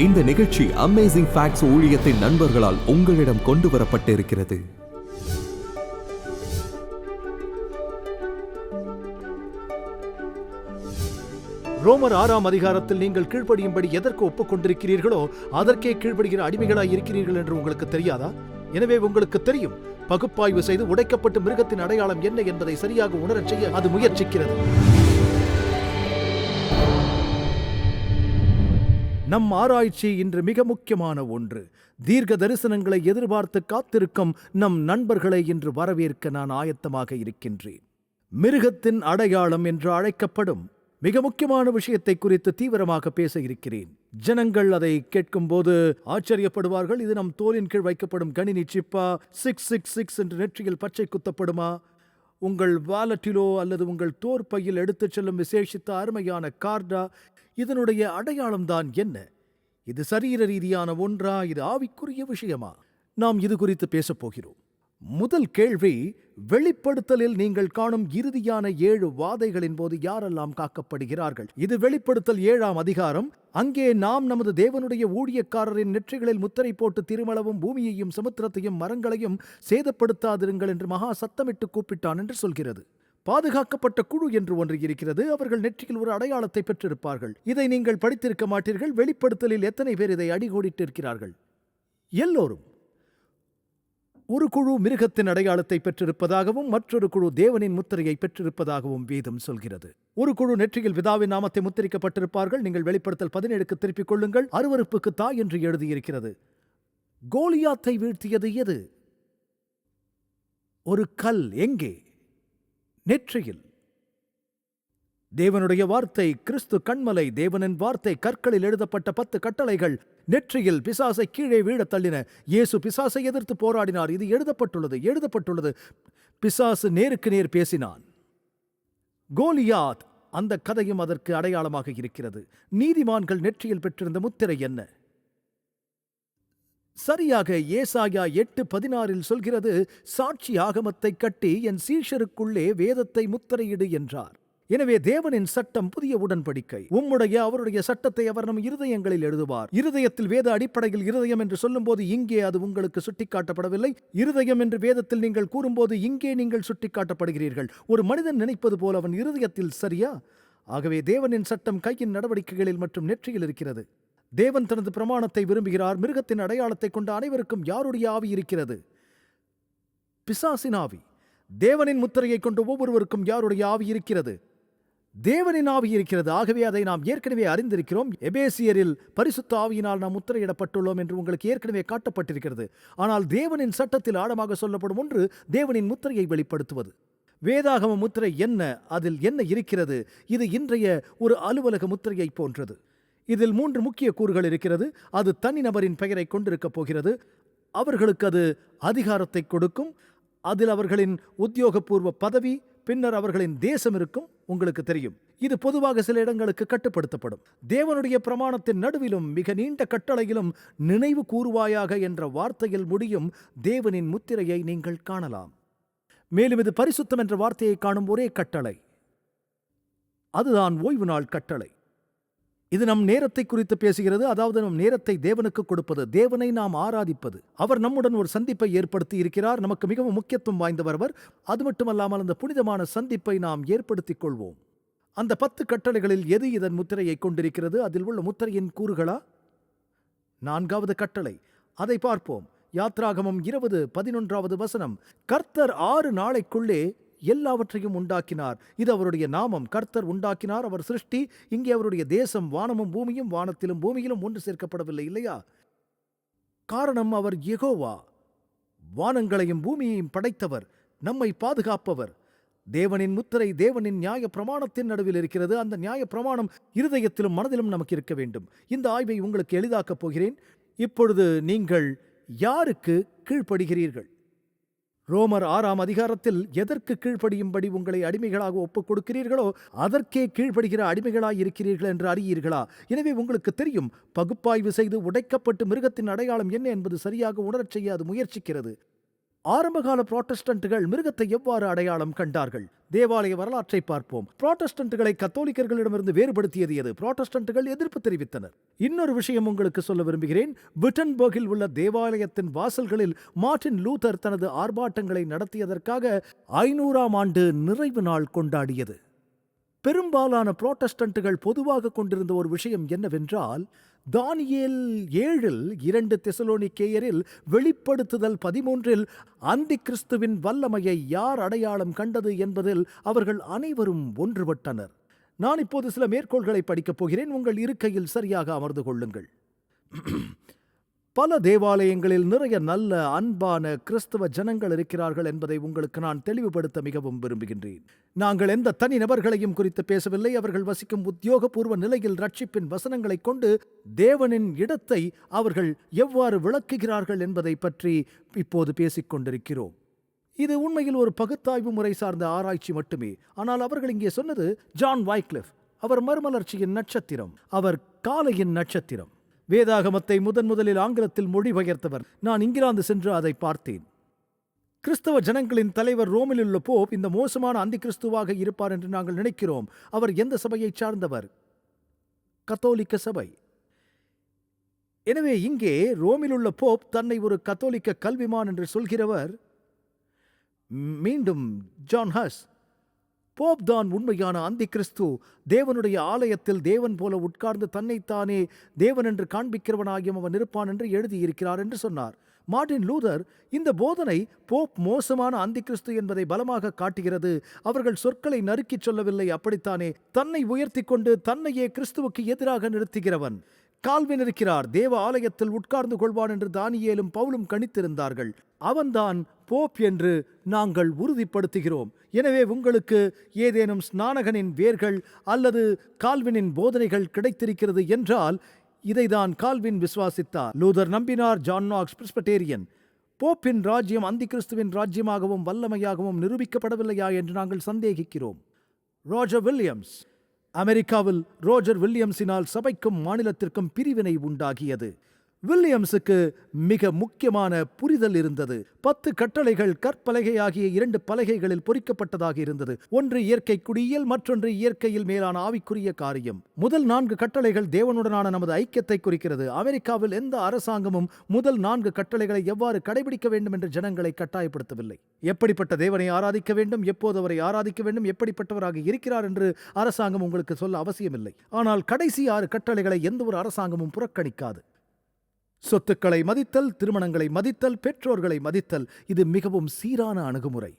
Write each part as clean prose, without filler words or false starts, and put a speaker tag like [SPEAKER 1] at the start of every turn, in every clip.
[SPEAKER 1] இந்த நிகழ்ச்சி amazing facts ஊழியத்தின் நண்பர்களால் உங்களிடம் கொண்டு வரப்பட்டிருக்கிறது.
[SPEAKER 2] ரோமர் 6ஆம் அதிகாரத்தில் நீங்கள் கீழ்ப்படியும்படி எதற்கு ஒப்புக்கொண்டிருக்கிறீர்களோ அதற்கே கீழ்ப்படுகிற அடிமைகளாய் இருக்கிறீர்கள் என்று உங்களுக்கு தெரியாதா? எனவே உங்களுக்கு தெரியும், பகுப்பாய்வு செய்து உடைக்கப்பட்ட மிருகத்தின் அடையாளம் என்ன என்பதை சரியாக உணரச் செய்ய அது முயற்சிக்கிறது. நம் ஆராய்ச்சி இன்று மிக முக்கியமான ஒன்று. தீர்க்க தரிசனங்களை எதிர்பார்த்து காத்திருக்கும் நம் நண்பர்களை இன்று வரவேற்க நான் ஆயத்தமாக இருக்கின்றேன். மிருகத்தின் அடையாளம் என்று அழைக்கப்படும் மிக முக்கியமான விஷயத்தை குறித்து தீவிரமாக பேச இருக்கிறேன். ஜனங்கள் அதை கேட்கும்போது ஆச்சரியப்படுவார்கள். இது நம் தோலின் கீழ் வைக்கப்படும் கணினி சிப்பா? 666 என்று நெற்றியில் பச்சை குத்தப்படுமா? உங்கள் வாலட்டிலோ அல்லது உங்கள் தோற்பையில் எடுத்துச் செல்லும் விசேஷித்த அருமையான கார்டா? இதனுடைய அடையாளம்தான் என்ன? இது சரீர ரீதியான ஒன்றா? இது ஆவிக்குரிய விஷயமா? நாம் இது குறித்து பேசப் போகிறோம். முதல் கேள்வி, வெளிப்படுத்தலில் நீங்கள் காணும் இறுதியான 7 வாதைகளின் போது யாரெல்லாம் காக்கப்படுகிறார்கள்? இது வெளிப்படுத்தல் 7ஆம் அதிகாரம். அங்கே நாம் நமது தேவனுடைய ஊழியக்காரரின் நெற்றிகளில் முத்திரை போட்டு திருமளவும் பூமியையும் சமுத்திரத்தையும் மரங்களையும் சேதப்படுத்தாதிருங்கள் என்று மகா சத்தமிட்டு கூப்பிட்டான் என்று சொல்கிறது. பாதுகாக்கப்பட்ட குழு என்று ஒன்று இருக்கிறது. அவர்கள் நெற்றியில் ஒரு அடையாளத்தை பெற்றிருப்பார்கள். இதை நீங்கள் படித்திருக்க மாட்டீர்கள். வெளிப்படுத்தலில் எத்தனை பேர் இதை அடிகோடிட்டிருக்கிறார்கள்? எல்லோரும். ஒரு குழு மிருகத்தின் அடையாளத்தை பெற்றிருப்பதாகவும் மற்றொரு குழு தேவனின் முத்திரையை பெற்றிருப்பதாகவும் வேதம் சொல்கிறது. ஒரு குழு நெற்றியில் பிதாவின் நாமத்தை முத்திரிக்கப்பட்டிருப்பார்கள். நீங்கள் வெளிப்படுத்தல் 17க்கு திருப்பிக் கொள்ளுங்கள். அருவருப்புக்கு தாய் என்று எழுதியிருக்கிறது. கோலியாத்தை வீழ்த்தியது எது? ஒரு கல். எங்கே? நெற்றியில். தேவனுடைய வார்த்தை கிறிஸ்து கண்மலை. தேவனின் வார்த்தை கற்களில் எழுதப்பட்ட 10 கட்டளைகள். நெற்றியில் பிசாசை கீழே வீழ தள்ளின. இயேசு பிசாசை எதிர்த்து போராடினார். இது எழுதப்பட்டுள்ளது. பிசாசு நேருக்கு நேர் பேசினான். கோலியாத், அந்த கதையும் அதற்கு அடையாளமாக இருக்கிறது. நீதிமான்கள் நெற்றியில் பெற்றிருந்த முத்திரை என்ன? சரியாக ஏசாயா 8:16 சொல்கிறது, சாட்சி ஆகமத்தை கட்டி என் சீஷருக்குள்ளே வேதத்தை முத்திரையிடு என்றார். எனவே தேவனின் சட்டம் புதிய உடன்படிக்கை. அவருடைய சட்டத்தை அவர் நம் இருதயங்களில் எழுதுவார். இருதயத்தில் வேத அடிப்படையில் இருதயம் என்று சொல்லும்போது இங்கே அது உங்களுக்கு சுட்டிக்காட்டப்படவில்லை. இருதயம் என்று வேதத்தில் நீங்கள் கூறும்போது இங்கே நீங்கள் சுட்டிக்காட்டப்படுகிறீர்கள். ஒரு மனிதன் நினைப்பது போல் அவன் இருதயத்தில், சரியா? ஆகவே தேவனின் சட்டம் கையின் நடவடிக்கைகளில் மற்றும் நெற்றியில் இருக்கிறது. தேவன் தனது பிரமாணத்தை விரும்புகிறார். மிருகத்தின் அடையாளத்தை கொண்ட அனைவருக்கும் யாருடைய ஆவி இருக்கிறது? பிசாசின் ஆவி. தேவனின் முத்திரையை கொண்ட ஒவ்வொருவருக்கும் யாருடைய ஆவி இருக்கிறது? தேவனின் ஆவி இருக்கிறது. ஆகவே அதை நாம் ஏற்கனவே அறிந்திருக்கிறோம். எபேசியரில் பரிசுத்த ஆவியினால் நாம் முத்திரையிடப்பட்டுள்ளோம் என்று உங்களுக்கு ஏற்கனவே காட்டப்பட்டிருக்கிறது. ஆனால் தேவனின் சட்டத்தில் ஆழமாக சொல்லப்படும் ஒன்று தேவனின் முத்திரையை வெளிப்படுத்துவது. வேதாகம முத்திரை என்ன? அதில் என்ன இருக்கிறது? இது இன்றைய ஒரு அலுவலக முத்திரையை போன்றது. இதில் 3 முக்கிய கூறுகள் இருக்கிறது. அது தனிநபரின் பெயரை கொண்டிருக்கப் போகிறது. அவர்களுக்கு அது அதிகாரத்தை கொடுக்கும். அதில் அவர்களின் உத்தியோகபூர்வ பதவி, பின்னர் அவர்களின் தேசம் இருக்கும். உங்களுக்கு தெரியும், இது பொதுவாக சில இடங்களுக்கு கட்டுப்படுத்தப்படும். தேவனுடைய பிரமாணத்தின் நடுவிலும் மிக நீண்ட கட்டளையிலும் நினைவு கூறுவாயாக என்ற வார்த்தையில் முடியும் தேவனின் முத்திரையை நீங்கள் காணலாம். மேலும் இது பரிசுத்தம் என்ற வார்த்தையை காணும் ஒரே கட்டளை. அதுதான் ஓய்வு நாள் கட்டளை. இது நம் நேரத்தை குறித்து பேசுகிறது. அதாவது நம் நேரத்தை தேவனுக்கு கொடுப்பது, தேவனை நாம் ஆராதிப்பது. அவர் நம்முடன் ஒரு சந்திப்பை ஏற்படுத்தி இருக்கிறார். நமக்கு மிகவும் முக்கியத்துவம் வாய்ந்தவர் அவர். அது மட்டுமல்லாமல் அந்த புனிதமான சந்திப்பை நாம் ஏற்படுத்திக் கொள்வோம். அந்த 10 கட்டளைகளில் எது இதன் முத்திரையை கொண்டிருக்கிறது? அதில் உள்ள முத்திரையின் கூறுகளா? 4வது கட்டளை, அதை பார்ப்போம். யாத்ராகமம் 20:11 கர்த்தர் 6 நாளைக்குள்ளே எல்லாவற்றையும் உண்டாக்கினார். இது அவருடைய நாமம். கர்த்தர் உண்டாக்கினார். அவர் சிருஷ்டி. இங்கே அவருடைய தேசம். வானமும் பூமியும், வானத்திலும் பூமியிலும் ஒன்று சேர்க்கப்படவில்லை, இல்லையா? காரணம், அவர் யெகோவா, வானங்களையும் பூமியையும் படைத்தவர், நம்மை பாதுகாப்பவர். தேவனின் முத்திரை தேவனின் நியாய பிரமாணத்தின் நடுவில் இருக்கிறது. அந்த நியாய பிரமாணம் இருதயத்திலும் மனதிலும் நமக்கு இருக்க வேண்டும். இந்த ஆய்வை உங்களுக்கு எளிதாக்கப் போகிறேன். இப்பொழுது நீங்கள் யாருக்கு கீழ்ப்படுகிறீர்கள்? ரோமர் 6ஆம் அதிகாரத்தில் எதற்கு கீழ்ப்படியும்படி உங்களை அடிமைகளாக ஒப்புக் கொடுக்கிறீர்களோ அதற்கே கீழ்ப்படுகிற அடிமைகளாய் இருக்கிறீர்கள் என்று அறியீர்களா? எனவே உங்களுக்கு தெரியும், பகுப்பாய்வு செய்து உடைக்கப்பட்டு மிருகத்தின் அடையாளம் என்ன என்பது சரியாக உணரச் செய்ய அது முயற்சிக்கிறது. ஆரம்பகால புராட்டஸ்டன்ட்டுகள் மிருகத்தை எவ்வாறு அடையாளம் கண்டார்கள்? தேவாலய வரலாற்றை பார்ப்போம். புராட்டஸ்டன்ட்டுகளை கத்தோலிக்கர்களிடமிருந்து வேறுபடுத்தியது எது? புராட்டஸ்டன்ட்டுகள் எதிர்ப்பு தெரிவித்தனர். இன்னொரு விஷயம் உங்களுக்கு சொல்ல விரும்புகிறேன். விட்டன்பர்கில் உள்ள தேவாலயத்தின் வாசல்களில் மார்ட்டின் லூதர் தனது ஆர்ப்பாட்டங்களை நடத்தியதற்காக 500ஆம் ஆண்டு நிறைவு நாள் கொண்டாடியது. பெரும்பாலான புராட்டஸ்டன்ட்டுகள் பொதுவாக கொண்டிருந்த ஒரு விஷயம் என்னவென்றால், தானியேல் 7 2 தெசலோனிக்கேயரில் வெளிப்படுத்துதல் 13 அந்தி கிறிஸ்துவின் வல்லமையை யார் அடையாளம் கண்டது என்பதில் அவர்கள் அனைவரும் ஒன்றுபட்டனர். நான் இப்போது சில மேற்கோள்களை படிக்கப் போகிறேன். உங்கள் இருக்கையில் சரியாக அமர்ந்து கொள்ளுங்கள். பல தேவாலயங்களில் நிறைய நல்ல அன்பான கிறிஸ்தவ ஜனங்கள் இருக்கிறார்கள் என்பதை உங்களுக்கு நான் தெளிவுபடுத்த மிகவும் விரும்புகின்றேன். நாங்கள் எந்த தனி நபர்களையும் குறித்து பேசவில்லை. அவர்கள் வசிக்கும் உத்தியோகபூர்வ நிலையில் ரட்சிப்பின் வசனங்களை கொண்டு தேவனின் இடத்தை அவர்கள் எவ்வாறு விளக்குகிறார்கள் என்பதை பற்றி இப்போது பேசிக் கொண்டிருக்கிறோம். இது உண்மையில் ஒரு பகுத்தாய்வு முறை சார்ந்த ஆராய்ச்சி மட்டுமே. ஆனால் அவர்கள் இங்கே சொன்னது ஜான் வைக்லிஃப். அவர் மறுமலர்ச்சியின் நட்சத்திரம், அவர் காலையின் நட்சத்திரம். வேதாகமத்தை முதலில் ஆங்கிலத்தில் மொழிபெயர்த்தவர். நான் இங்கிலாந்து சென்று அதை பார்த்தேன். கிறிஸ்தவ ஜனங்களின் தலைவர் ரோமில் உள்ள போப் இந்த மோசமான அந்தி கிறிஸ்துவாக இருப்பார் என்று நாங்கள் நினைக்கிறோம். அவர் எந்த சபையை சார்ந்தவர்? கத்தோலிக்க சபை. எனவே இங்கே ரோமில் உள்ள போப் தன்னை ஒரு கத்தோலிக்க கல்விமான் என்று சொல்கிறவர் மீண்டும் ஜான் ஹஸ். போப் தான் உண்மையான அந்தி கிறிஸ்து. தேவனுடைய ஆலயத்தில் தேவன் போல உட்கார்ந்து தன்னைத்தானே தேவன் என்று காண்பிக்கிறவனாகியும் அவன் இருப்பான் என்று எழுதியிருக்கிறார் என்று சொன்னார். மார்ட்டின் லூதர் இந்த போதனை போப் மோசமான அந்தி கிறிஸ்து என்பதை பலமாக காட்டுகிறது. அவர்கள் சொற்களை நறுக்கிச் சொல்லவில்லை, அப்படித்தானே தன்னை உயர்த்தி கொண்டு தன்னையே கிறிஸ்துவுக்கு எதிராக நிறுத்துகிறவன். கால்வின் இருக்கிறார், தேவ ஆலயத்தில் உட்கார்ந்து கொள்வான் என்று தானியேலும் பவுலும் கணித்திருந்தார்கள். அவன்தான் போப் என்று நாங்கள் உறுதிப்படுத்துகிறோம். எனவே உங்களுக்கு ஏதேனும் ஸ்நானகனின் வேர்கள் அல்லது கால்வினின் போதனைகள் கிடைத்திருக்கிறது என்றால் இதைதான் கால்வின் விசுவாசித்தார். லூதர் நம்பினார். John Knox Presbyterian. போப்பின் ராஜ்யம் அந்தி கிறிஸ்துவின் ராஜ்யமாகவும் வல்லமையாகவும் நிரூபிக்கப்படவில்லையா என்று நாங்கள் சந்தேகிக்கிறோம். Roger Williams. அமெரிக்காவில் ரோஜர் வில்லியம்ஸினால் சபைக்கும் மாநிலத்திற்கும் பிரிவினை உண்டாகியது. வில்லியம்ஸுக்கு மிக முக்கியமான புரிதல் இருந்தது. 10 கட்டளைகள் கற்பலகையாகிய 2 பலகைகளில் பொறிக்கப்பட்டதாக இருந்தது. ஒன்று இயற்கை குடியியல், மற்றொன்று இயற்கையில் மேலான ஆவிக்குரிய காரியம். முதல் 4 கட்டளைகள் தேவனுடனான நமது ஐக்கியத்தை குறிக்கிறது. அமெரிக்காவில் எந்த அரசாங்கமும் முதல் 4 கட்டளைகளை எவ்வாறு கடைபிடிக்க வேண்டும் என்று ஜனங்களை கட்டாயப்படுத்தவில்லை. எப்படிப்பட்ட தேவனை ஆராதிக்க வேண்டும், எப்போது அவரை ஆராதிக்க வேண்டும், எப்படிப்பட்டவராக இருக்கிறார் என்று அரசாங்கம் உங்களுக்கு சொல்ல அவசியமில்லை. ஆனால் கடைசி 6 கட்டளைகளை எந்த ஒரு அரசாங்கமும் புறக்கணிக்காது. சொத்துக்களை மதித்தல், திருமணங்களை மதித்தல், பெற்றோர்களை மதித்தல். இது மிகவும் சீரான அணுகுமுறை.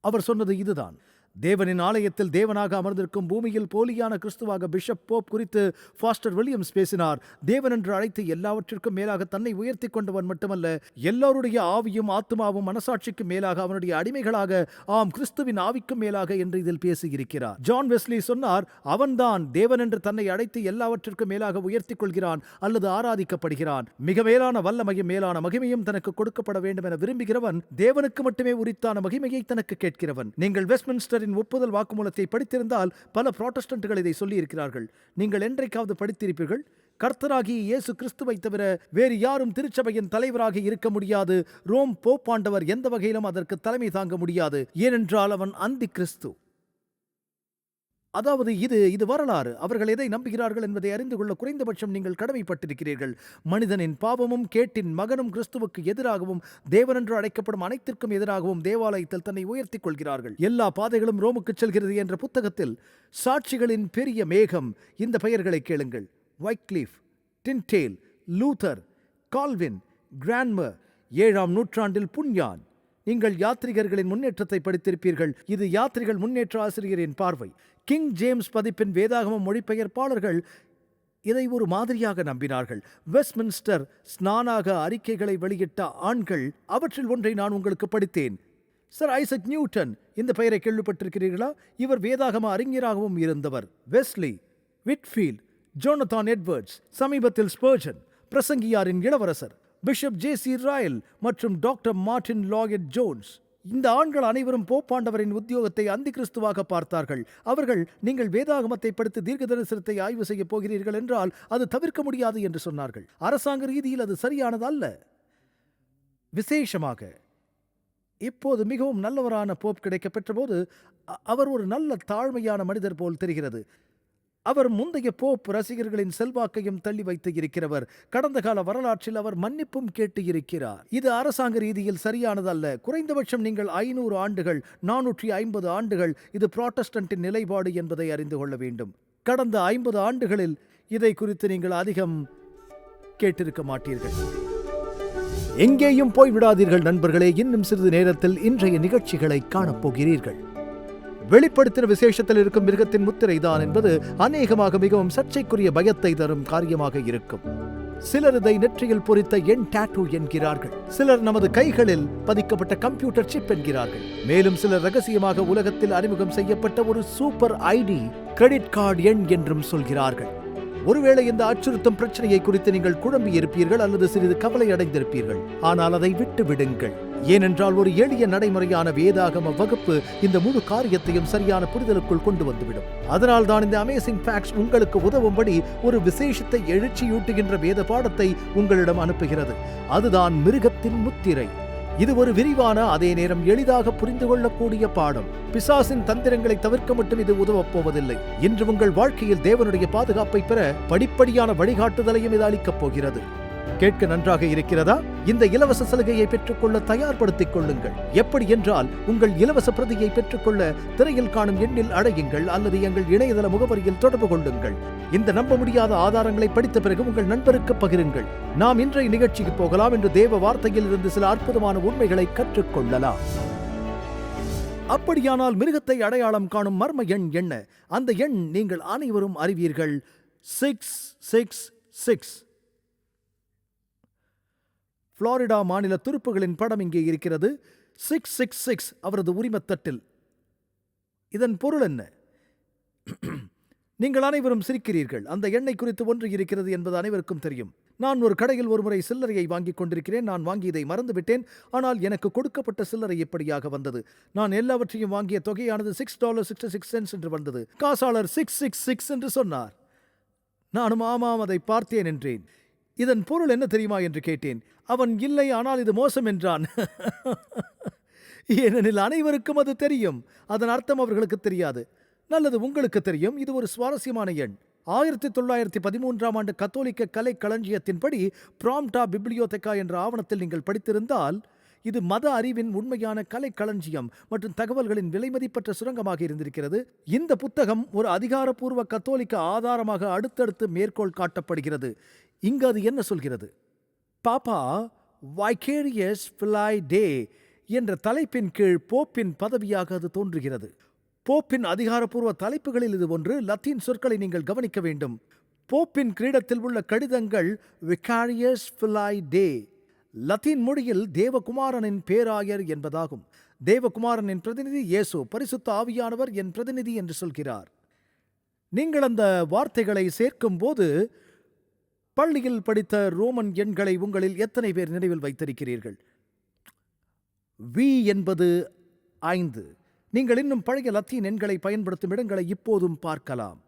[SPEAKER 2] அவர் சொன்னது இதுதான். தேவனின் ஆலயத்தில் தேவனாக அமர்ந்திருக்கும் பூமியில் போலியான கிறிஸ்துவாக பிஷப் போப் குறித்து ஃபாஸ்டர் வில்லியம்ஸ் பேசினார். தேவன் என்று அழைத்து எல்லாவற்றிற்கும் மேலாக தன்னை உயர்த்தி கொண்டவன் மட்டுமல்ல, எல்லோருடைய ஆவியும் ஆத்மாவும் மனசாட்சிக்கும் மேலாக அவனுடைய அடிமைகளாக, ஆம் கிறிஸ்துவின் ஆவிக்கும் மேலாக என்று இதில் பேசியிருக்கிறார். ஜான் வெஸ்லி சொன்னார், அவன்தான் தேவன் என்று தன்னை அழைத்து எல்லாவற்றிற்கும் மேலாக உயர்த்திக் கொள்கிறான் அல்லது ஆராதிக்கப்படுகிறான். மிக மேலான வல்லமையும் மேலான மகிமையும் தனக்கு கொடுக்கப்பட வேண்டும் என விரும்புகிறவன் தேவனுக்கு மட்டுமே உரித்தான மகிமையை தனக்கு கேட்கிறவன். நீங்கள் வெஸ்ட்மின்ஸ்டரின் ஒப்புதல் வாக்குமூலத்தை படித்திருந்தால் பல புராட்டஸ்டன்ட்டுகள் இதை சொல்லி இருக்கிறார்கள். நீங்கள் என்றைக்காவது படித்திருப்பீர்கள்? கர்த்தராகிய இயேசு கிறிஸ்துவை தவிர வேறு யாரும் திருச்சபையின் தலைவராக இருக்க முடியாது. ரோம் போப்பாண்டவர் எந்த வகையிலும் அதற்கு தலைமை தாங்க முடியாது. ஏனென்றால் அவன் அந்தி கிறிஸ்து. அதாவது இது வரலாறு. அவர்கள் எதை நம்புகிறார்கள் என்பதை அறிந்து கொள்ள குறைந்தபட்சம் நீங்கள் கடமைப்பட்டிருக்கிறீர்கள். மனிதனின் பாவமும் கேட்டின் மகனும் கிறிஸ்துவுக்கு எதிராகவும் தேவனென்று அழைக்கப்படும் அனைத்திற்கும் எதிராகவும் தேவாலயத்தில் தன்னை உயர்த்திக் கொள்கிறார்கள். எல்லா பாதைகளும் ரோமுக்கு செல்கிறது என்ற புத்தகத்தில் சாட்சிகளின் பெரிய மேகம். இந்த பெயர்களை கேளுங்கள்: வைக்லிஃப், டின்டேல், லூதர், கால்வின், கிரான்மர், 7ஆம் நூற்றாண்டில் புன்யான். நீங்கள் யாத்ரிகர்களின் முன்னேற்றத்தை படித்திருப்பீர்கள். இது யாத்ரிகள் முன்னேற்ற ஆசிரியரின் பார்வை. கிங் ஜேம்ஸ் பதிப்பின் வேதாகம மொழிபெயர்ப்பாளர்கள் இதை ஒரு மாதிரியாக நம்பினார்கள். வெஸ்ட்மின்ஸ்டர் ஸ்நானாக அறிக்கைகளை வெளியிட்ட ஆண்கள், அவற்றில் ஒன்றை நான் உங்களுக்கு படித்தேன். சர் ஐசக் நியூட்டன், இந்த பெயரை கேள்விப்பட்டிருக்கிறீர்களா? இவர் வேதாகம அறிஞராகவும் இருந்தவர். வெஸ்லி, விட்ஃபீல்ட், ஜோனதான் எட்வர்ட்ஸ், சமீபத்தில் ஸ்பர்ஜன், பிரசங்கியாரின் இளவரசர், பிஷப் ஜே.சி. ராயல் மற்றும் டாக்டர் மார்ட்டின் லாயட் ஜோன்ஸ். இந்த ஆண்கள் அனைவரும் போப்பாண்டவரின் உத்தியோகத்தை அந்தி கிறிஸ்துவாக பார்த்தார்கள். அவர்கள், நீங்கள் வேதாகமத்தை படித்து தீர்க்க தரிசனத்தை ஆய்வு செய்ய போகிறீர்கள் என்றால் அது தவிர்க்க முடியாது என்று சொன்னார்கள். அரசாங்க ரீதியில் அது சரியானது அல்ல. விசேஷமாக இப்போது மிகவும் நல்லவரான போப் கிடைக்கப் பெற்றபோது அவர் ஒரு நல்ல தாழ்மையான மனிதர் போல் தெரிகிறது. அவர் முந்தைய போப் ரசிகர்களின் செல்வாக்கையும் தள்ளி வைத்து இருக்கிறவர். கடந்த கால வரலாற்றில் அவர் மன்னிப்பும் கேட்டு இருக்கிறார். இது அரசாங்க ரீதியில் சரியானதல்ல. குறைந்தபட்சம் நீங்கள் 500 ஆண்டுகள் 450 ஆண்டுகள் இது புராட்டஸ்டன்டின் நிலைப்பாடு என்பதை அறிந்து கொள்ள வேண்டும். கடந்த 50 ஆண்டுகளில் இதை குறித்து நீங்கள் அதிகம் கேட்டிருக்க மாட்டீர்கள். எங்கேயும் போய்விடாதீர்கள் நண்பர்களே. இன்னும் சிறிது நேரத்தில் இன்றைய நிகழ்ச்சிகளை காணப்போகிறீர்கள். வெளிப்படுத்தின விசேஷத்தில் இருக்கும் மிருகத்தின் முத்திரைதான் என்பது அநேகமாக மிகவும் சர்ச்சைக்குரிய பயத்தை தரும் காரியமாக இருக்கும். சிலர் இதை நெற்றியில் பொறித்த எண் டாட்டூ என்கிறார்கள். சிலர் நமது கைகளில் பதிக்கப்பட்ட கம்ப்யூட்டர் சிப் என்கிறார்கள். மேலும் சிலர் ரகசியமாக உலகத்தில் அறிமுகம் செய்யப்பட்ட ஒரு சூப்பர் ஐடி கிரெடிட் கார்டு எண் என்றும் சொல்கிறார்கள். ஒருவேளை இந்த அச்சுறுத்தும் பிரச்சனையை குறித்து நீங்கள் குழம்பி இருப்பீர்கள் அல்லது சிறிது கவலை அடைந்திருப்பீர்கள். ஆனால் அதை விட்டு விடுங்கள். ஏனென்றால் ஒரு எளிய நடைமுறையான வேதாகம வகுப்பு இந்த முழு காரியத்தையும் சரியான புரிதலுக்குள் கொண்டு வந்துவிடும். அதனால் தான் இந்த அமேசிங் ஃபேக்ட்ஸ் உங்களுக்கு உதவும்படி ஒரு விசேஷத்தை எழுச்சியூட்டுகின்ற வேத பாடத்தை உங்களிடம் அனுப்புகிறது. அதுதான் மிருகத்தின் முத்திரை. இது ஒரு விரிவான, அதே நேரம் எளிதாக புரிந்து கொள்ளக்கூடிய பாடம். பிசாசின் தந்திரங்களை தவிர்க்க மட்டும் இது உதவப் போவதில்லை. இன்று உங்கள் வாழ்க்கையில் தேவனுடைய பாதுகாப்பை பெற படிப்படியான வழிகாட்டுதலையும் இது அளிக்கப் போகிறது. கேட்க நன்றாக இருக்கிறதா? இந்த இலவச சலுகையை பெற்றுக்கொள்ள தயார்படுத்திக் கொள்ளுங்கள். எப்படி என்றால், உங்கள் இலவச பிரதியை பெற்றுக்கொள்ள திரையில் காணும் எண்ணில் அழையுங்கள் அல்லது எங்கள் இணையதள முகவரியில் தொடர்பு கொள்ளுங்கள். இந்த நம்ப முடியாத ஆதாரங்களை படித்த பிறகு உங்கள் நண்பருக்கு பகிருங்கள். நாம் இன்றைய நிகழ்ச்சிக்கு போகலாம் என்று தேவ வார்த்தையில் இருந்து சில அற்புதமான உண்மைகளை கற்றுக்கொள்ளலாம். அப்படியானால் மிருகத்தை அடையாளம் காணும் மர்ம எண் என்ன? அந்த எண் நீங்கள் அனைவரும் அறிவீர்கள். 666. புளோரிடா மாநில துருப்புகளின் படம் இங்கே இருக்கிறது. 666 அவரது உரிமத்தட்டில். இதன் பொருள் என்ன? நீங்கள் அனைவரும் சிரிக்கிறீர்கள். அந்த எண்ணை குறித்து ஒன்று இருக்கிறது என்பது அனைவருக்கும் தெரியும். நான் ஒரு கடையில் ஒருமுறை சில்லறையை வாங்கிக் கொண்டிருக்கிறேன். நான் வாங்கியதை மறந்துவிட்டேன். ஆனால் எனக்கு கொடுக்கப்பட்ட சில்லறை எப்படியாக வந்தது? நான் எல்லாவற்றையும் வாங்கிய தொகையானது $6.66 என்று வந்தது. காசாளர் 666 என்று சொன்னார். நானும் ஆமாம், அதை பார்த்தேன் என்றேன். இதன் பொருள் என்ன தெரியுமா என்று கேட்டேன். அவன் இல்லை, ஆனால் இது மோசம் என்றான். ஏனெனில் அனைவருக்கும் அது தெரியும். அதன் அர்த்தம் அவர்களுக்கு தெரியாது. நல்லது, உங்களுக்கு தெரியும். இது ஒரு சுவாரஸ்யமான எண். 1913ஆம் ஆண்டு கத்தோலிக்க கலை களஞ்சியத்தின்படி பிராம்டா பிப்ளியோதெக்கா என்ற ஆவணத்தில் நீங்கள் படித்திருந்தால், இது மத அறிவின் உண்மையான கலை களஞ்சியம் மற்றும் தகவல்களின் விலைமதிப்பற்ற சுரங்கமாக இருந்திருக்கிறது. இந்த புத்தகம் ஒரு அதிகாரப்பூர்வ கத்தோலிக்க ஆதாரமாக அடுத்தடுத்து மேற்கோள் காட்டப்படுகிறது. இங்கு அது என்ன சொல்கிறது? பாப்பா வைகேரியஸ் பிலாய் டே என்ற தலைப்பின் கீழ் போப்பின் பதவியாக அது தோன்றுகிறது. போப்பின் அதிகாரப்பூர்வ தலைப்புகளில் இது ஒன்று. லத்தீன் சொற்களை நீங்கள் கவனிக்க வேண்டும். போப்பின் கிரீடத்தில் உள்ள கடிதங்கள் விகாரியஸ் பிலாய் டே லத்தீன் மொழியில் தேவகுமாரனின் பேராயர் என்பதாகும். தேவகுமாரனின் பிரதிநிதி இயேசு, பரிசுத்த ஆவியானவர் என் பிரதிநிதி என்று சொல்கிறார். நீங்கள் அந்த வார்த்தைகளை சேர்க்கும் போது பள்ளியில் படித்த ரோமன் எண்களை உங்களில் எத்தனை பேர் நினைவில் வைத்திருக்கிறீர்கள்? V என்பது 5. நீங்கள் இன்னும் பழைய லத்தீன் எண்களை பயன்படுத்தும் இடங்களை இப்போதும் பார்க்கலாம்.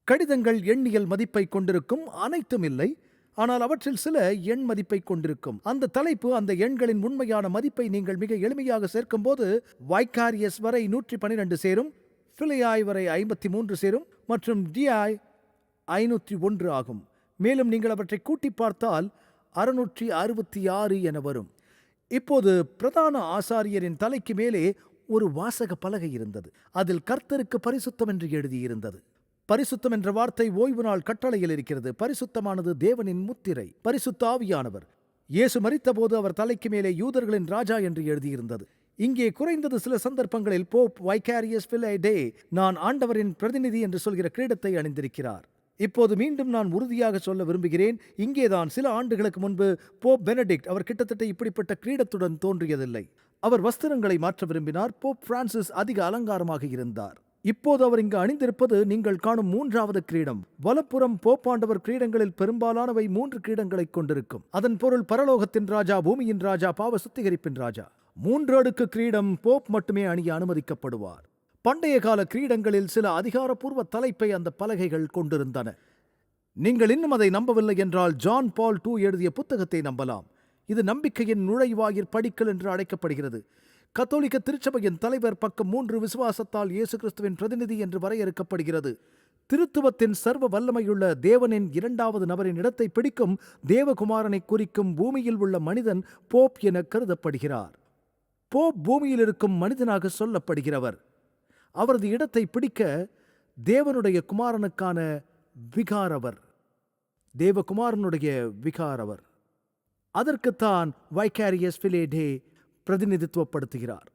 [SPEAKER 2] கடிதங்கள் எண்ணியல் மதிப்பை கொண்டிருக்கும், அனைத்தும் இல்லை, ஆனால் அவற்றில் சில எண் மதிப்பை கொண்டிருக்கும். அந்த தலைப்பு அந்த எண்களின் உண்மையான மதிப்பை நீங்கள் மிக எளிமையாக சேர்க்கும் போது வைகாரியஸ் வரை 112 சேரும், பிலியாய் வரை 53 சேரும் மற்றும் டியாய் 501 ஆகும். மேலும் நீங்கள் அவற்றை கூட்டி பார்த்தால் 666 என வரும். இப்போது பிரதான ஆசாரியரின் தலைக்கு மேலே ஒரு வாசக பலகை இருந்தது. அதில் கர்த்தருக்கு பரிசுத்தம் என்று எழுதியிருந்தது. பரிசுத்தம் என்ற வார்த்தை ஓய்வு நாள் கட்டளையில் இருக்கிறது. பரிசுத்தமானது தேவனின் முத்திரை, பரிசுத்த ஆவியானவர். இயேசு மரித்தபோது அவர் தலைக்கு மேலே யூதர்களின் ராஜா என்று எழுதியிருந்தது. இங்கே குறைந்தது சில சந்தர்ப்பங்களில் போப் வைகாரியஸ் பிலாய் டே, நான் ஆண்டவரின் பிரதிநிதி என்று சொல்கிற கிரீடத்தை அணிந்திருக்கிறார். இப்போது மீண்டும் நான் உறுதியாக சொல்ல விரும்புகிறேன், இங்கேதான் சில ஆண்டுகளுக்கு முன்பு போப் பெனடிக்ட், அவர் கிட்டத்தட்ட இப்படிப்பட்ட கிரீடத்துடன் தோன்றியதில்லை. அவர் வஸ்திரங்களை மாற்ற விரும்பினார். போப் பிரான்சிஸ் அதிக அலங்காரமாக இருந்தார். இப்போது அவர் இங்கு அணிந்திருப்பது நீங்கள் காணும் 3வது கிரீடம். வலப்புறம் போப்பாண்டவர் கிரீடங்களில் பெரும்பாலானவை 3 கிரீடங்களை கொண்டிருக்கும். அதன் பொருள் பரலோகத்தின் ராஜா, பூமியின் ராஜா, பாவ சுத்திகரிப்பின் ராஜா. 3 அடுக்கு கிரீடம் போப் மட்டுமே அணிய அனுமதிக்கப்படுவார். பண்டைய கால கிரீடங்களில் சில அதிகாரப்பூர்வ தலைப்பை அந்த பலகைகள் கொண்டிருந்தன. நீங்கள் இன்னும் அதை நம்பவில்லை என்றால் ஜான் பால் II எழுதிய புத்தகத்தை நம்பலாம். இது நம்பிக்கையின் நுழைவாயிற் படிக்கல் என்று அழைக்கப்படுகிறது. கத்தோலிக்க திருச்சபையின் தலைவர் பக்கம் 3 விசுவாசத்தால் இயேசு கிறிஸ்துவின் பிரதிநிதி என்று வரையறுக்கப்படுகிறது. திருத்துவத்தின் சர்வ வல்லமையுள்ள தேவனின் இரண்டாவது நபரின் இடத்தை பிடிக்கும் தேவகுமாரனை குறிக்கும் பூமியில் உள்ள மனிதன் போப் என கருதப்படுகிறார். போப் பூமியில் இருக்கும் மனிதனாக சொல்லப்படுகிறவர். அவரது இடத்தை பிடிக்க தேவனுடைய குமாரனுக்கான விகாரவர், தேவகுமாரனுடைய விகாரவர். அதற்குத்தான் வைகாரியஸ் ஃபிலேடே பிரதிநிதித்துவப்படுத்துகிறார்.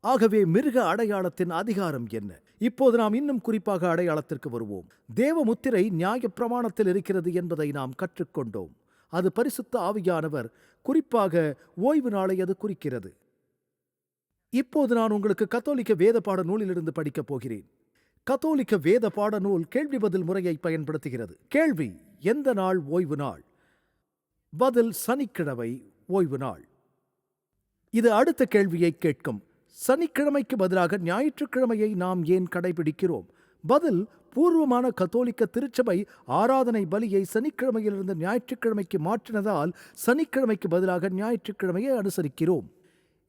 [SPEAKER 2] ஆகவே மிருக அடையாளத்தின் அதிகாரம் என்ன? இப்போது நாம் இன்னும் குறிப்பாக அடையாளத்திற்கு வருவோம். தேவ முத்திரை நியாயப் பிரமாணத்தில் இருக்கிறது என்பதை நாம் கற்றுக்கொண்டோம். அது பரிசுத்த ஆவியானவர், குறிப்பாக ஓய்வு நாளை அது குறிக்கிறது. இப்போது நான் உங்களுக்கு கத்தோலிக்க வேத பாட நூலிலிருந்து படிக்கப் போகிறேன். கத்தோலிக்க வேத பாட நூல் கேள்வி பதில் முறையை பயன்படுத்துகிறது. கேள்வி: எந்த நாள் ஓய்வு நாள்? பதில்: சனிக்கிழமை ஓய்வு நாள். இது அடுத்த கேள்வியை கேட்கும். சனிக்கிழமைக்கு பதிலாக ஞாயிற்றுக்கிழமையை நாம் ஏன் கடைபிடிக்கிறோம்? பதில்: பூர்வமான கத்தோலிக்க திருச்சபை ஆராதனை பலியை சனிக்கிழமையிலிருந்து ஞாயிற்றுக்கிழமைக்கு மாற்றினதால் சனிக்கிழமைக்கு பதிலாக ஞாயிற்றுக்கிழமையை அனுசரிக்கிறோம்.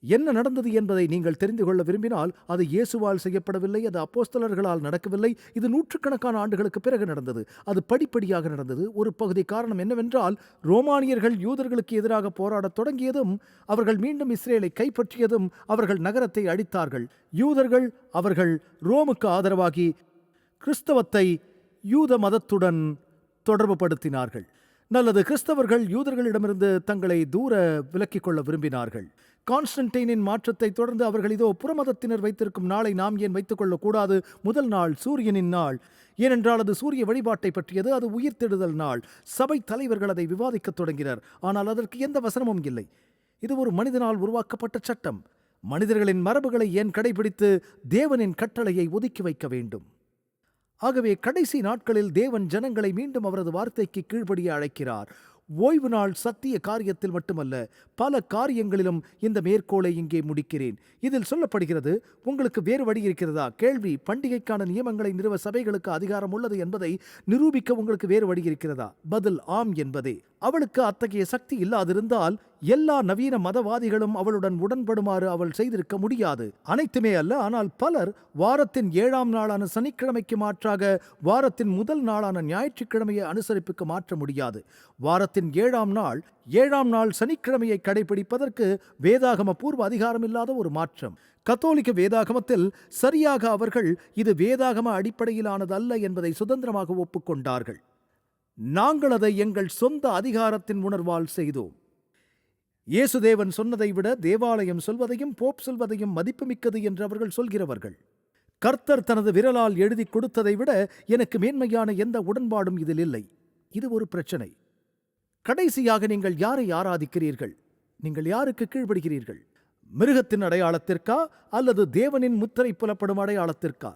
[SPEAKER 2] என்ன நடந்தது என்பதை நீங்கள் தெரிந்து கொள்ள விரும்பினால், அது இயேசுவால் செய்யப்படவில்லை, அது அப்போஸ்தலர்களால் நடக்கவில்லை. இது நூற்றுக்கணக்கான ஆண்டுகளுக்கு பிறகு நடந்தது. அது படிப்படியாக நடந்தது. ஒரு பகுதி காரணம் என்னவென்றால், ரோமானியர்கள் யூதர்களுக்கு எதிராக போராடத் தொடங்கியதும், அவர்கள் மீண்டும் இஸ்ரேலை கைப்பற்றியதும் அவர்கள் நகரத்தை அழித்தார்கள். யூதர்கள் அவர்கள் ரோமுக்கு ஆதரவாகி கிறிஸ்தவத்தை யூத மதத்துடன் தொடர்பு படுத்தினார்கள். நல்லது, கிறிஸ்தவர்கள் யூதர்களிடமிருந்து தங்களை தூர விலக்கிக் கொள்ள விரும்பினார்கள். கான்ஸ்டன்டைனின் மாற்றத்தை தொடர்ந்து அவர்கள் இதோ புறமதத்தினர் வைத்திருக்கும் நாளை நாம் ஏன் வைத்துக் கொள்ளக்கூடாது? முதல் நாள் சூரியனின் நாள். ஏனென்றால் அது சூரிய வழிபாட்டை பற்றியது. அது உயிர்த்தெழுதல் நாள். சபை தலைவர்கள் அதை விவாதிக்கத் தொடங்கினர். ஆனால் அதற்கு எந்த வசனமும் இல்லை. இது ஒரு மனிதனால் உருவாக்கப்பட்ட சட்டம். மனிதர்களின் மரபுகளை ஏன் கடைபிடித்து தேவனின் கட்டளையை ஒதுக்கி வைக்க வேண்டும்? ஆகவே கடைசி நாட்களில் தேவன் ஜனங்களை மீண்டும் அவரது வார்த்தைக்கு கீழ்ப்படிய அழைக்கிறார். ஓய்வு நாள் சத்திய காரியத்தில் மட்டுமல்ல, பல காரியங்களிலும் இந்த மேற்கோளை இங்கே முடிக்கிறேன். இதில் சொல்லப்படுகிறது, உங்களுக்கு வேறு வழி இருக்கிறதா? கேள்வி: பண்டிகைக்கான நியமங்களை நிறுவ சபைகளுக்கு அதிகாரம் உள்ளது என்பதை நிரூபிக்க உங்களுக்கு வேறு வழி இருக்கிறதா? பதில்: ஆம் என்பதே. அவளுக்கு அத்தகைய சக்தி இல்லாதிருந்தால் எல்லா நவீன மதவாதிகளும் அவளுடன் உடன்படுமாறு அவள் செய்திருக்க முடியாது. அனைத்துமே அல்ல, ஆனால் பலர் வாரத்தின் 7ஆம் நாளான சனிக்கிழமைக்கு மாற்றாக வாரத்தின் முதல் நாளான ஞாயிற்றுக்கிழமையை அனுசரிப்புக்கு மாற்ற முடியாது. வாரத்தின் 7ஆம் நாள் சனிக்கிழமையை கடைபிடிப்பதற்கு வேதாகம பூர்வ அதிகாரம் இல்லாத ஒரு மாற்றம். கத்தோலிக்க வேதாகமத்தில் சரியாக அவர்கள் இது வேதாகம அடிப்படையிலானது அல்ல என்பதை சுதந்திரமாக ஒப்புக்கொண்டார்கள். நாங்கள் அதை எங்கள் சொந்த அதிகாரத்தின் உணர்வால் செய்தோம். இயேசுதேவன் சொன்னதை விட தேவாலயம் சொல்வதையும் போப் சொல்வதையும் மதிப்புமிக்கது என்று அவர்கள் சொல்கிறவர்கள். கர்த்தர் தனது விரலால் எழுதி கொடுத்ததை விட எனக்கு மேன்மையான எந்த உடன்பாடும் இதில் இல்லை. இது ஒரு பிரச்சனை. கடைசியாக, நீங்கள் யாரை ஆராதிக்கிறீர்கள்? நீங்கள் யாருக்கு கீழ்ப்படுகிறீர்கள்? மிருகத்தின் அடையாளத்திற்கா அல்லது தேவனின் முத்திரை புலப்படும் அடையாளத்திற்கா?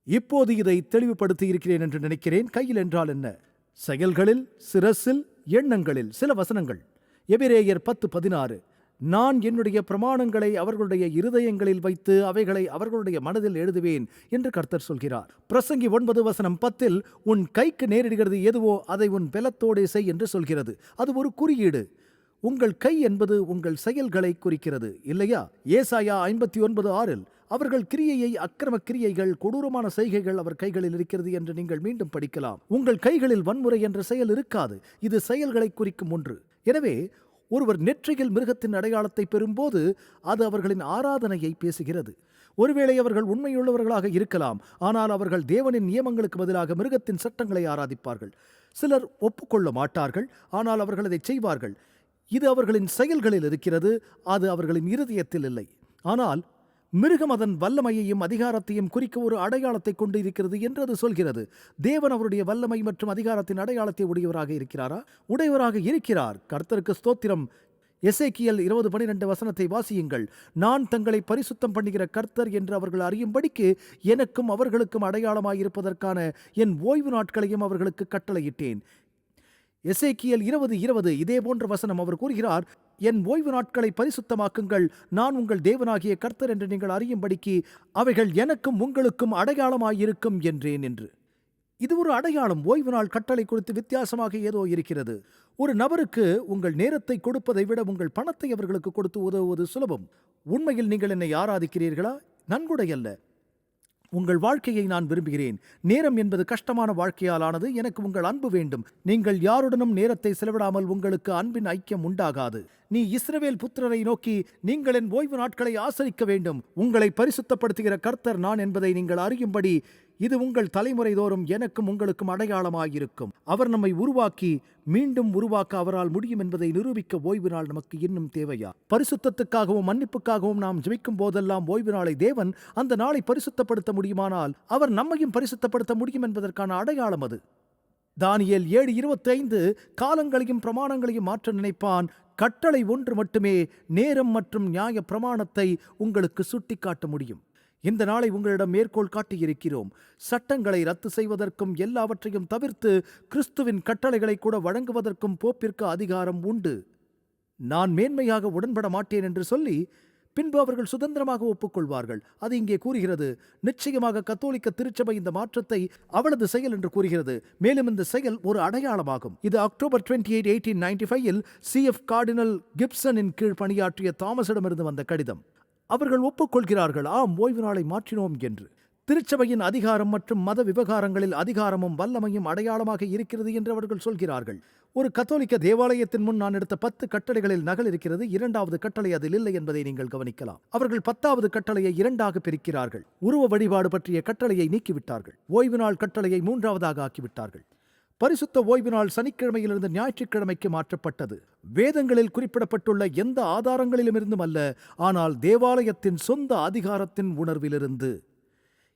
[SPEAKER 2] இப்போது இதை தெளிவுபடுத்தி இருக்கிறேன் என்று நினைக்கிறேன். கையில் என்றால் என்ன? செயல்களில், சிரசில், எண்ணங்களில். சில வசனங்கள். எபிரேயர் 10:16. நான் என்னுடைய பிரமாணங்களை அவர்களுடைய இருதயங்களில் வைத்து அவைகளை அவர்களுடைய மனதில் எழுதுவேன் என்று கர்த்தர் சொல்கிறார். பிரசங்கி 9:10 உன் கைக்கு நேரிடுகிறது எதுவோ அதை உன் பெலத்தோடே செய் என்று சொல்கிறது. அது ஒரு குறியீடு. உங்கள் கை என்பது உங்கள் செயல்களை குறிக்கிறது, இல்லையா? ஏசாயா 59:6 அவர்கள் கிரியையை அக்கிரம கிரியைகள், கொடூரமான செய்கைகள் அவர் கைகளில் இருக்கிறது என்று நீங்கள் மீண்டும் படிக்கலாம். உங்கள் கைகளில் வன்முறை என்ற செயல் இருக்காது. இது செயல்களை குறிக்கும் ஒன்று. எனவே ஒருவர் நெற்றியில் மிருகத்தின் அடையாளத்தை பெறும்போது அது அவர்களின் ஆராதனையை பேசுகிறது. ஒருவேளை அவர்கள் உண்மையுள்ளவர்களாக இருக்கலாம், ஆனால் அவர்கள் தேவனின் நியமங்களுக்கு பதிலாக மிருகத்தின் சட்டங்களை ஆராதிப்பார்கள். சிலர் ஒப்புக்கொள்ள மாட்டார்கள், ஆனால் அவர்கள் அதை செய்வார்கள். இது அவர்களின் செயல்களில் இருக்கிறது, அது அவர்களின் இருதயத்தில் இல்லை. ஆனால் மிருகம் அதன் வல்லமையையும் அதிகாரத்தையும் குறிக்க ஒரு அடையாளத்தை கொண்டு இருக்கிறது என்று அது சொல்கிறது. தேவன் அவருடைய வல்லமை மற்றும் அதிகாரத்தின் அடையாளத்தை உடையவராக இருக்கிறாரா? உடையவராக இருக்கிறார். கர்த்தருக்கு ஸ்தோத்திரம். எசேக்கியேல் 20:12 வாசியுங்கள். நான் தங்களை பரிசுத்தம் பண்ணுகிற கர்த்தர் என்று அவர்கள் அறியும்படிக்கு எனக்கும் அவர்களுக்கும் அடையாளமாயிருப்பதற்கான என் ஓய்வு நாட்களையும் அவர்களுக்கு கட்டளையிட்டேன். எசேக்கியேல் 20:20 இதே போன்ற வசனம். அவர் கூறுகிறார், என் ஓய்வு நாட்களை பரிசுத்தமாக்குங்கள், நான் உங்கள் தேவனாகிய கர்த்தர் என்று நீங்கள் அறியும்படிக்கு அவைகள் எனக்கும் உங்களுக்கும் அடையாளமாயிருக்கும் என்றேன் என்று. இது ஒரு அடையாளம். ஓய்வு நாள் கட்டளை குறித்து வித்தியாசமாக ஏதோ இருக்கிறது. ஒரு நபருக்கு உங்கள் நேரத்தை கொடுப்பதை விட உங்கள் பணத்தை அவர்களுக்கு கொடுத்து உதவுவது சுலபம். உண்மையில் நீங்கள் என்னை ஆராதிக்கிறீர்களா? நன்கொடை அல்ல. உங்கள் வாழ்க்கையை நான் விரும்புகிறேன். நேரம் என்பது கஷ்டமான வாழ்க்கையால் ஆனது. எனக்கு உங்கள் அன்பு வேண்டும். நீங்கள் யாருடனும் நேரத்தை செலவிடாமல் உங்களுக்கு அன்பின் ஐக்கியம் உண்டாகாது. நீ இஸ்ரவேல் புத்திரரை நோக்கி, நீங்கள் என் ஓய்வு நாட்களை ஆசரிக்க வேண்டும். உங்களை பரிசுத்தப்படுத்துகிற கர்த்தர் நான் என்பதை நீங்கள் அறியும்படி இது உங்கள் தலைமுறை தோறும் எனக்கும் உங்களுக்கும் அடையாளமாயிருக்கும். அவர் நம்மை உருவாக்கி மீண்டும் உருவாக்க அவரால் முடியும் என்பதை நிரூபிக்க ஓய்வு நாள் நமக்கு இன்னும் தேவையா? பரிசுத்தத்துக்காகவும் மன்னிப்புக்காகவும் நாம் ஜெபிக்கும் போதெல்லாம் ஓய்வு நாளை தேவன் அந்த நாளை பரிசுத்தப்படுத்த முடியுமானால் அவர் நம்மையும் பரிசுத்தப்படுத்த முடியும் என்பதற்கான அடையாளம் அது. தானியேல் 7:25 காலங்களையும் பிரமாணங்களையும் மாற்ற நினைப்பான். கட்டளை ஒன்று மட்டுமே நேரம் மற்றும் நியாய பிரமாணத்தை உங்களுக்கு சுட்டிக்காட்ட முடியும். இந்த நாளை உங்களிடம் மேற்கோள் காட்டியிருக்கிறோம். சட்டங்களை ரத்து செய்வதற்கும் எல்லாவற்றையும் தவிர்த்து கிறிஸ்துவின் கட்டளைகளை கூட வழங்குவதற்கும் போப்பிற்கு அதிகாரம் உண்டு. நான் மேன்மையாக உடன்பட மாட்டேன் என்று சொல்லி பின்பு அவர்கள் சுதந்திரமாக ஒப்புக்கொள்வார்கள். அது இங்கே கூறுகிறது. நிச்சயமாக கத்தோலிக்க திருச்சபை இந்த மாற்றத்தை அவளது செயல் என்று கூறுகிறது. மேலும் இந்த செயல் ஒரு அடையாளமாகும். இது அக்டோபர் 28, 1895 CF கார்டினல் கிப்சனின் கீழ் பணியாற்றிய தாமஸிடமிருந்து வந்த கடிதம். அவர்கள் ஒப்புக்கொள்கிறார்கள், ஆம், ஓய்வு நாளை மாற்றினோம் என்று. திருச்சபையின் அதிகாரம் மற்றும் மத விவகாரங்களில் அதிகாரமும் வல்லமையும் அடையாளமாக இருக்கிறது என்று அவர்கள் சொல்கிறார்கள். ஒரு கத்தோலிக்க தேவாலயத்தின் முன் நான் எடுத்த 10 கட்டளைகளில் நகல் இருக்கிறது. 2வது கட்டளை அதில் இல்லை என்பதை நீங்கள் கவனிக்கலாம். அவர்கள் 10வது கட்டளையை 2ஆக பிரிக்கிறார்கள். உருவ வழிபாடு பற்றிய கட்டளையை நீக்கிவிட்டார்கள். ஓய்வு நாள் கட்டளையை 3ஆவதாக ஆக்கிவிட்டார்கள். பரிசுத்த ஓய்வு நாள் சனிக்கிழமையிலிருந்து ஞாயிற்றுக்கிழமைக்கு மாற்றப்பட்டது. வேதங்களில் குறிப்பிடப்பட்டுள்ள எந்த ஆதாரங்களிலுமிருந்தும் அல்ல, ஆனால் தேவாலயத்தின் சொந்த அதிகாரத்தின் உணர்விலிருந்து.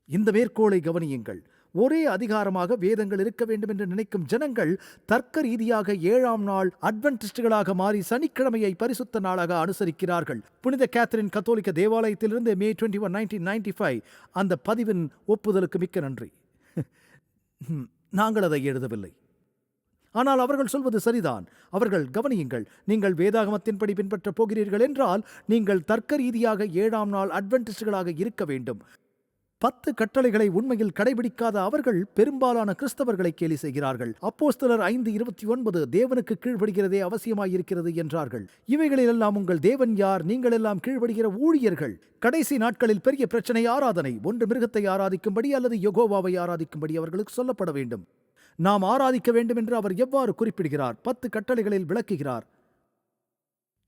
[SPEAKER 2] இந்த மேற்கோளை கவனியுங்கள். ஒரே அதிகாரமாக வேதங்கள் இருக்க வேண்டும் என்று நினைக்கும் ஜனங்கள் தர்க்க ரீதியாக 7ஆம் நாள் அட்வென்டிஸ்டுகளாக மாறி சனிக்கிழமையை பரிசுத்த நாளாக அனுசரிக்கிறார்கள். புனித கேத்தரின் கத்தோலிக்க தேவாலயத்திலிருந்து May 21, 1995 அந்த பதிவின் ஒப்புதலுக்கு மிக்க நன்றி. நாங்கள் அதை எழுதவில்லை. ஆனால் அவர்கள் சொல்வது சரிதான். அவர்கள் கவனியுங்கள், நீங்கள் வேதாகமத்தின்படி பின்பற்றப் போகிறீர்கள் என்றால் நீங்கள் தர்க்க ரீதியாக 7ஆம் நாள் அட்வென்டிஸ்டுகளாக இருக்க வேண்டும். 10 கட்டளைகளை உண்மையில் கடைபிடிக்காத அவர்கள் பெரும்பாலான கிறிஸ்தவர்களை கேலி செய்கிறார்கள். அப்போஸ்தலர் 5:29 தேவனுக்கு கீழ்ப்படுகிறதே அவசியமாயிருக்கிறது என்றார்கள். இவைகளிலெல்லாம் உங்கள் தேவன் யார்? நீங்கள் எல்லாம் கீழ்ப்படுகிற ஊழியர்கள். கடைசி நாட்களில் பெரிய பிரச்சனை ஆராதனை. ஒன்று மிருகத்தை ஆராதிக்கும்படி அல்லது யெகோவாவை ஆராதிக்கும்படி அவர்களுக்கு சொல்லப்பட வேண்டும். நாம் ஆராதிக்க வேண்டும் என்று அவர் எவ்வாறு குறிப்பிடுகிறார்? 10 கட்டளைகளில் விளக்குகிறார்.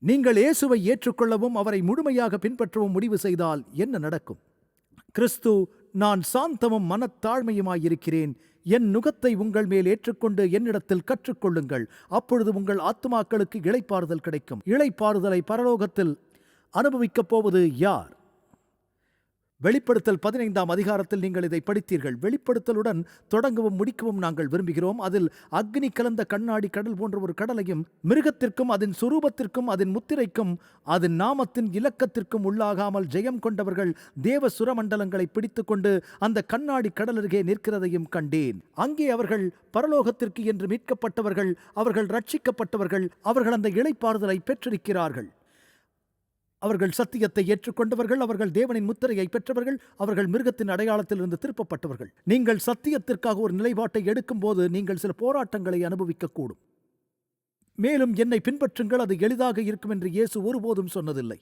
[SPEAKER 2] நீங்கள் இயேசுவை ஏற்றுக்கொள்ளவும் அவரை முழுமையாக பின்பற்றவும் முடிவு செய்தால் என்ன நடக்கும்? கிறிஸ்து, நான் சாந்தமும் மனத்தாழ்மையுமாயிருக்கிறேன். என் நுகத்தை உங்கள் மேல் ஏற்றுக்கொண்டு என்னிடத்தில் கற்றுக்கொள்ளுங்கள். அப்பொழுது உங்கள் ஆத்துமாக்களுக்கு இளைப்பாறுதல் கிடைக்கும். இளைப்பாறுதலை பரலோகத்தில் அனுபவிக்கப் போவது யார்? வெளிப்படுத்தல் 15ஆம் அதிகாரத்தில் நீங்கள் இதை படித்தீர்கள். வெளிப்படுத்தலுடன் தொடங்கவும் முடிக்கவும் நாங்கள் விரும்புகிறோம். அதில் அக்னி கலந்த கண்ணாடி கடல் போன்ற ஒரு கடலையும் மிருகத்திற்கும் அதன் சுரூபத்திற்கும் அதன் முத்திரைக்கும் அதன் நாமத்தின் இலக்கத்திற்கும் உள்ளாகாமல் ஜெயம் கொண்டவர்கள் தேவ சுரமண்டலங்களை பிடித்துக்கொண்டு அந்த கண்ணாடி கடல் அருகே நிற்கிறதையும் கண்டேன். அங்கே அவர்கள் பரலோகத்திற்கு என்று மீட்கப்பட்டவர்கள், அவர்கள் ரட்சிக்கப்பட்டவர்கள், அவர்கள் அந்த இளைப்பாறுதலை பெற்றிருக்கிறார்கள். அவர்கள் சத்தியத்தை ஏற்றுக்கொண்டவர்கள், அவர்கள் தேவனின் முத்திரையை பெற்றவர்கள், அவர்கள் மிருகத்தின் அடையாளத்திலிருந்து திருப்பப்பட்டவர்கள். நீங்கள் சத்தியத்திற்காக ஒரு நிலைப்பாட்டை எடுக்கும் போது நீங்கள் சில போராட்டங்களை அனுபவிக்கக்கூடும். மேலும் என்னை பின்பற்றுங்கள், அது எளிதாக இருக்கும் என்று இயேசு ஒருபோதும் சொன்னதில்லை.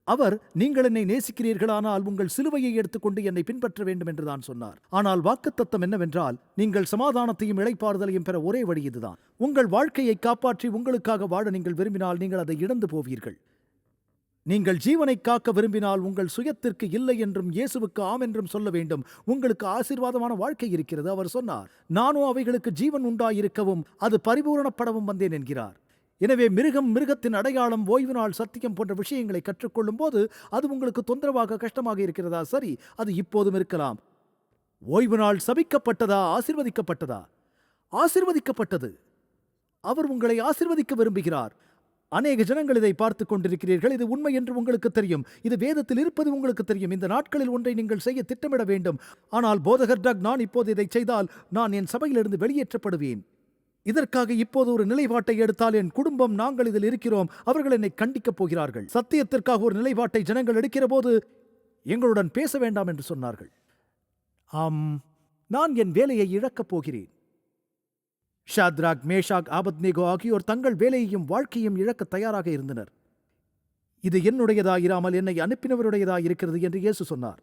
[SPEAKER 2] அவர், நீங்கள் என்னை நேசிக்கிறீர்களானால் உங்கள் சிலுவையை எடுத்துக்கொண்டு என்னை பின்பற்ற வேண்டும் என்றுதான் சொன்னார். ஆனால் வாக்குத்தத்தம் என்னவென்றால், நீங்கள் சமாதானத்தையும் இளைப்பாறுதலையும் பெற ஒரே வழி இதுதான். உங்கள் வாழ்க்கையை காப்பாற்றி உங்களுக்காக வாழ நீங்கள் விரும்பினால் நீங்கள் அதை இழந்து போவீர்கள். நீங்கள் ஜீவனை காக்க விரும்பினால் உங்கள் சுயத்திற்கு இல்லை என்றும் இயேசுவுக்கு ஆம் என்றும் சொல்ல வேண்டும். உங்களுக்கு ஆசீர்வாதமான வாழ்க்கை இருக்கிறது. அவர் சொன்னார், நானோ அவைகளுக்கு ஜீவன் உண்டாயிருக்கவும் அது பரிபூரணப்படவும் வந்தேன் என்கிறார். எனவே மிருகத்தின் அடையாளம், ஓய்வு நாள், சத்தியம் போன்ற விஷயங்களை கற்றுக்கொள்ளும் போது அது உங்களுக்கு தொந்தரவாக கஷ்டமாக இருக்கிறதா? சரி, அது இப்போதும் இருக்கலாம். ஓய்வு நாள் சபிக்கப்பட்டதா? ஆசீர்வதிக்கப்பட்டதா? ஆசீர்வதிக்கப்பட்டது. அவர் உங்களை ஆசீர்வதிக்க விரும்புகிறார். அநேக ஜனங்கள் இதை பார்த்து கொண்டிருக்கிறீர்கள். இது உண்மை என்று உங்களுக்கு தெரியும். இது வேதத்தில் இருப்பது உங்களுக்கு தெரியும். இந்த நாட்களில் ஒன்றை நீங்கள் செய்ய திட்டமிட வேண்டும். ஆனால் போதகர் டக், நான் இப்போது இதை செய்தால் நான் என் சபையிலிருந்து வெளியேற்றப்படுவேன். இதற்காக இப்போது ஒரு நிலைப்பாட்டை எடுத்தால் என் குடும்பம், நாங்கள் இதில் இருக்கிறோம், அவர்கள் என்னை கண்டிக்கப் போகிறார்கள். சத்தியத்திற்காக ஒரு நிலைப்பாட்டை ஜனங்கள் எடுக்கிற போது எங்களுடன் பேச வேண்டாம் என்று சொன்னார்கள். நான் என் வேலையை இழக்கப் போகிறேன். ஷாத்ராக், மேஷாக், ஆபத்நேகோ ஆகியோர் தங்கள் வேலையையும் வாழ்க்கையும் இழக்க தயாராக இருந்தனர். இது என்னுடையதாயிராமல் என்னை அனுப்பினவருடையதாயிருக்கிறது என்று இயேசு சொன்னார்.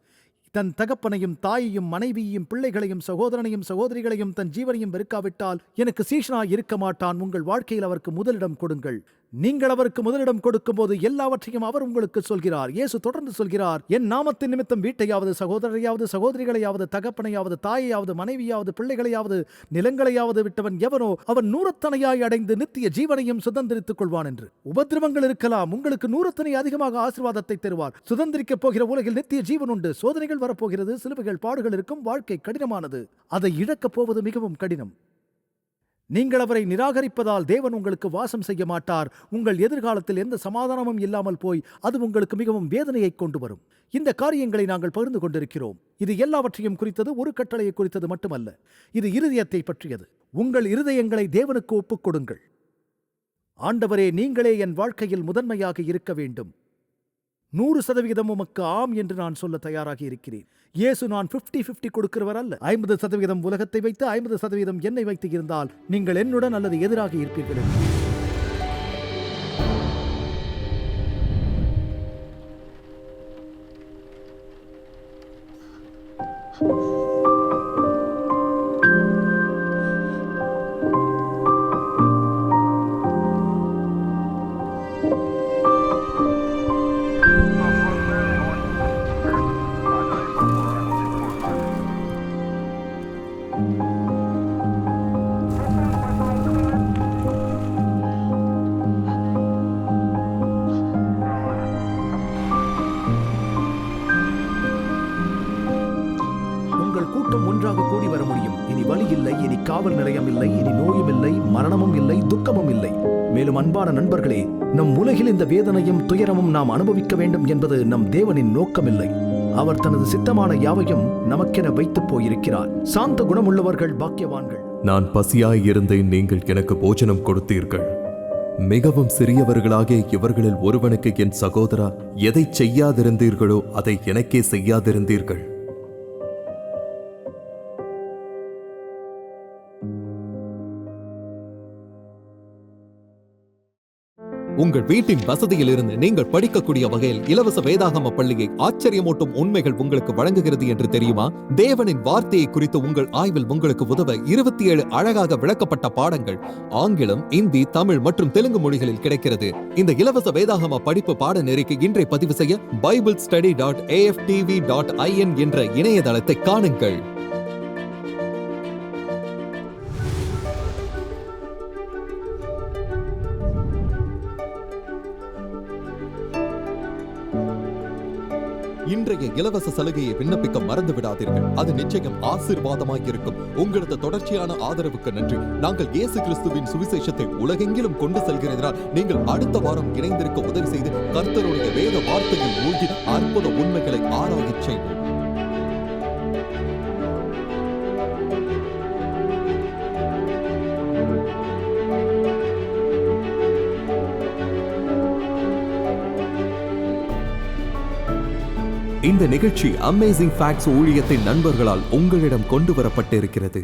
[SPEAKER 2] தன் தகப்பனையும் தாயையும் மனைவியையும் பிள்ளைகளையும் சகோதரனையும் சகோதரிகளையும் தன் ஜீவனையும் வெறுக்காவிட்டால் எனக்கு சீஷனாய் இருக்க மாட்டான். உங்கள் வாழ்க்கையில் அவருக்கு முதலிடம் கொடுங்கள். நீங்கள் அவருக்கு முதலிடம் கொடுக்கும் போது எல்லாவற்றையும் அவர் உங்களுக்கு சொல்கிறார். இயேசு தொடர்ந்து சொல்கிறார், என் நாமத்தின் நிமித்தம் வீட்டையாவது, சகோதரரையாவது, சகோதரிகளையாவது, தகப்பனையாவது, தாயையாவது, மனைவியாவது, பிள்ளைகளையாவது, நிலங்களையாவது விட்டவன் எவனோ அவன் நூறத்தனையாய் அடைந்து நித்திய ஜீவனையும் சுதந்திரித்துக் கொள்வான் என்று. உபத்திரவங்கள் இருக்கலாம், உங்களுக்கு நூறத்தனை அதிகமாக ஆசீர்வாதத்தை தருவார். சுதந்திரிக்கப் போகிற உலகில் நித்திய ஜீவன் உண்டு. சோதனைகள் வரப்போகிறது, சிலுவைகள், பாடுகள் இருக்கும். வாழ்க்கை கடினமானது. அதை இழக்கப் போவது மிகவும் கடினம். நீங்கள் அவரை நிராகரிப்பதால் தேவன் உங்களுக்கு வாசம் செய்ய மாட்டார். உங்கள் எதிர்காலத்தில் எந்த சமாதானமும் இல்லாமல் போய் அது உங்களுக்கு மிகவும் வேதனையை கொண்டு வரும். இந்த காரியங்களை நாங்கள் பகிர்ந்து கொண்டிருக்கிறோம். இது எல்லாவற்றையும் குறித்தது, ஒரு கட்டளையை குறித்தது மட்டுமல்ல. இது இருதயத்தை பற்றியது. உங்கள் இருதயங்களை தேவனுக்கு ஒப்புக் கொடுங்கள். ஆண்டவரே, நீங்களே என் வாழ்க்கையில் முதன்மையாக இருக்க வேண்டும். 100% உமக்கு ஆம் என்று நான் சொல்ல தயாராக இருக்கிறேன். இயேசு நான் 50-50 கொடுக்கிறவர் அல்ல. 50% உலகத்தை வைத்து 50% என்னை வைத்து இருந்தால் நீங்கள் என்னுடன் அல்லது எதிராக இருப்பீர்கள். கூட்டம் ஒன்றாக கூடி வர முடியும். இனி வலி இல்லை, இனி காவல் நிலையம் இல்லை, இனி நோயும் இல்லை, மரணமும் இல்லை, துக்கமும் இல்லை. மேலும் அன்பான நண்பர்களே, நம் உலகில் இந்த வேதனையும் துயரமும் நாம் அனுபவிக்க வேண்டும் என்பது நம் தேவனின் நோக்கமில்லை. அவர் தனது சித்தமான யாவையும் நமக்கென வைத்துப் போயிருக்கிறார். சாந்த குணமுள்ளவர்கள் பாக்கியவான்கள்.
[SPEAKER 1] நான் பசியாய் இருந்தேன், நீங்கள் எனக்கு போஜனம் கொடுத்தீர்கள். மிகவும் சிறியவர்களாகிய இவர்களில் ஒருவனுக்கு என் சகோதரா எதை செய்யாதிருந்தீர்களோ அதை எனக்கே செய்யாதிருந்தீர்கள். உங்கள் வீட்டின் வசதியில் இருந்து நீங்கள் படிக்கக்கூடிய வகையில் இலவச வேதாகம பள்ளியை ஆச்சரியமூட்டும் உண்மைகள் உங்களுக்கு வழங்குகிறது என்று தெரியுமா? தேவனின் வார்த்தையை குறித்து உங்கள் ஆய்வில் உங்களுக்கு உதவ 27 அழகாக விளக்கப்பட்ட பாடங்கள் ஆங்கிலம், இந்தி, தமிழ் மற்றும் தெலுங்கு மொழிகளில் கிடைக்கிறது. இந்த இலவச வேதாகம படிப்பு பாடநெறிக்கு இன்றை பதிவு செய்ய biblestudy.aftv.in என்ற இணையதளத்தை காணுங்கள். இன்றைய இலவச சலுகையை விண்ணப்பிக்க மறந்து விடாதீர்கள். அது நிச்சயம் ஆசீர்வாதமாக இருக்கும். உங்களது தொடர்ச்சியான ஆதரவுக்கு நன்றி. நாங்கள் இயேசு கிறிஸ்துவின் சுவிசேஷத்தை உலகெங்கிலும் கொண்டு செல்கிறதால் நீங்கள் அடுத்த வாரம் இணைந்திருக்க உதவி செய்து கர்த்தருடைய வேத வார்த்தையில் மூழ்கி அற்புத உண்மைகளை ஆராயச் செய்வோம். இந்த நிகழ்ச்சி அமேசிங் ஃபேக்ட்ஸ் ஊழியத்தின் நண்பர்களால் உங்களிடம் கொண்டு வரப்பட்டிருக்கிறது.